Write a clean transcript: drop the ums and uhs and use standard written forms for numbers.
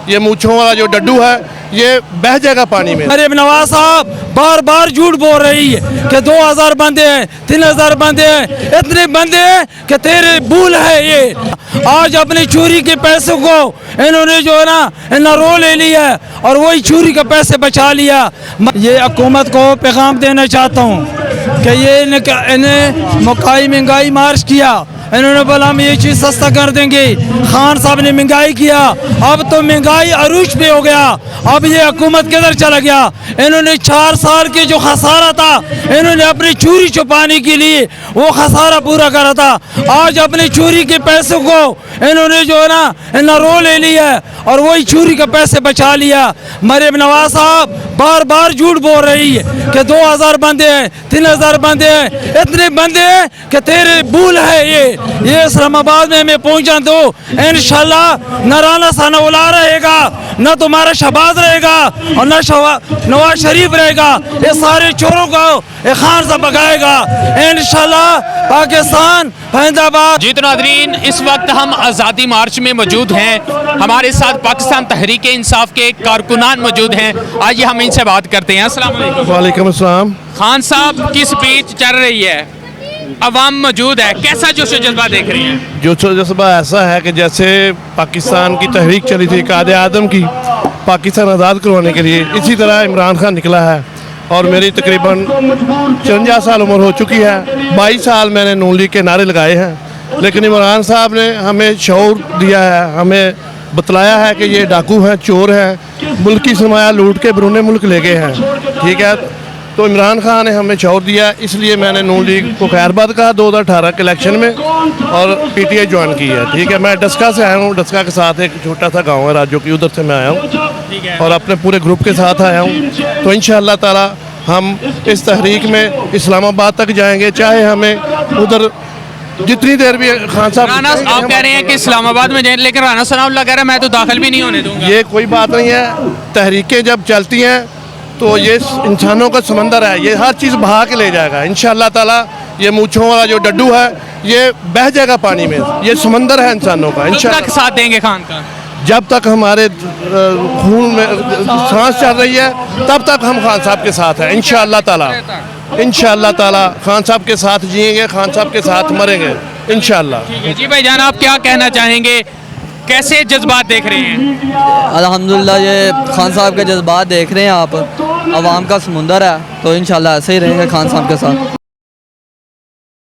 یہ मूंछों वाला जो डड्डू है ये बह जाएगा पानी में। अरे नवाज साहब बार बार झूठ बोल रही है कि 2000 बंदे हैं, 3000 बंदे हैं, इतने बंदे हैं कि तेरे भूल है ये। आज अपनी चोरी के पैसों को इन्होंने जो है ना रो ले लिया है और वही चोरी के पैसे बचा लिया। ये हुकूमत को पैगाम देना चाहता हूँ कि ये इन्हें मकाई महंगाई मार्च किया, इन्होंने बोला हम ये चीज़ सस्ता कर देंगे। खान साहब ने महंगाई किया, अब तो महंगाई अरूज पे हो गया। अब ये हुकूमत किधर चला गया? इन्होंने 4 साल के जो खसारा था इन्होंने अपनी चोरी छुपाने के लिए वो खसारा पूरा करा था। आज अपनी चोरी के पैसों को इन्होंने जो है ना रो ले लिया है और वही चोरी के पैसे बचा लिया। मरीम नवाज साहब बार बार झूठ बोल रही है कि 2000 बंदे हैं, 3000 बंदे हैं, इतने बंदे हैं कि तेरे भूल है ये इस्लामाबाद में हमें पहुंचा दो इंशाल्लाह। न राना सनाउल्लाह रहेगा, न तुम्हारा शहबाज रहेगा और न नवाज शरीफ रहेगा। ये सारे चोरों को खान से भगाएगा इंशाल्लाह। पाकिस्तान जिंदाबाद। जी तो नाज़रीन, इस वक्त हम आज़ादी मार्च में मौजूद हैं। हमारे साथ पाकिस्तान तहरीक इंसाफ के कारकुनान मौजूद हैं। आइए हम इनसे बात करते हैं। अस्सलाम वालेकुम। वालेकुम अस्सलाम। खान साहब की स्पीच चल रही है, अवाम मौजूद है, कैसा जोश व जज्बा देख रही हैं? जोश व जज्बा ऐसा है कि जैसे पाकिस्तान की तहरीक चली थी कायदे आदम की, पाकिस्तान आज़ाद करवाने के लिए, इसी तरह इमरान खान निकला है। और मेरी तकरीबन 54 साल उम्र हो चुकी है। 22 साल मैंने नून लीग के नारे लगाए हैं, लेकिन इमरान साहब ने हमें शऊर दिया है, हमें बतलाया है कि ये डाकू हैं, चोर हैं, मुल्क की सरमाया लूट के बैरून मुल्क ले गए हैं। ठीक है, तो इमरान खान ने हमें शऊर दिया, इसलिए मैंने नून लीग को खैरबाद कहा 2018 के इलेक्शन में और पीटीआई ज्वाइन की है। ठीक है, मैं डस्का से आया हूँ। डस्का के साथ एक छोटा सा गांव है राजो की, उधर से मैं आया हूँ और अपने पूरे ग्रुप के साथ आया हूँ। तो इंशाअल्लाह ताला हम इस तहरीक में इस्लामाबाद तक जाएंगे, चाहे हमें उधर जितनी देर भी खान साहब आप कह रहे हैं कि इस्लामाबाद में जाएं, लेकिन राना सनाउल्लाह कह रहे हैं मैं तो दाखिल भी नहीं होने दूंगा। ये कोई बात नहीं है। तहरीकें जब चलती हैं तो ये इंसानों का समंदर है, ये हर चीज़ बहा के ले जाएगा इंशाअल्लाह ताला। ये मूंछों वाला जो डड्डू है ये बह जाएगा पानी में, ये समंदर है इंसानों का। इंशाअल्लाह साथ देंगे खान का। जब तक हमारे खून में सांस चल रही है तब तक हम खान साहब के साथ हैं इंशाअल्लाह ताला। इंशाअल्लाह ताला खान साहब के साथ जिएंगे, खान साहब के साथ मरेंगे इंशाअल्लाह। जी भाई जान, आप क्या कहना चाहेंगे, कैसे जज्बात देख रहे हैं? अल्हम्दुलिल्लाह ये खान साहब के जज्बात देख रहे हैं आप, आवाम का समुंदर है, तो इंशाल्लाह ऐसे ही रहेंगे खान साहब के साथ।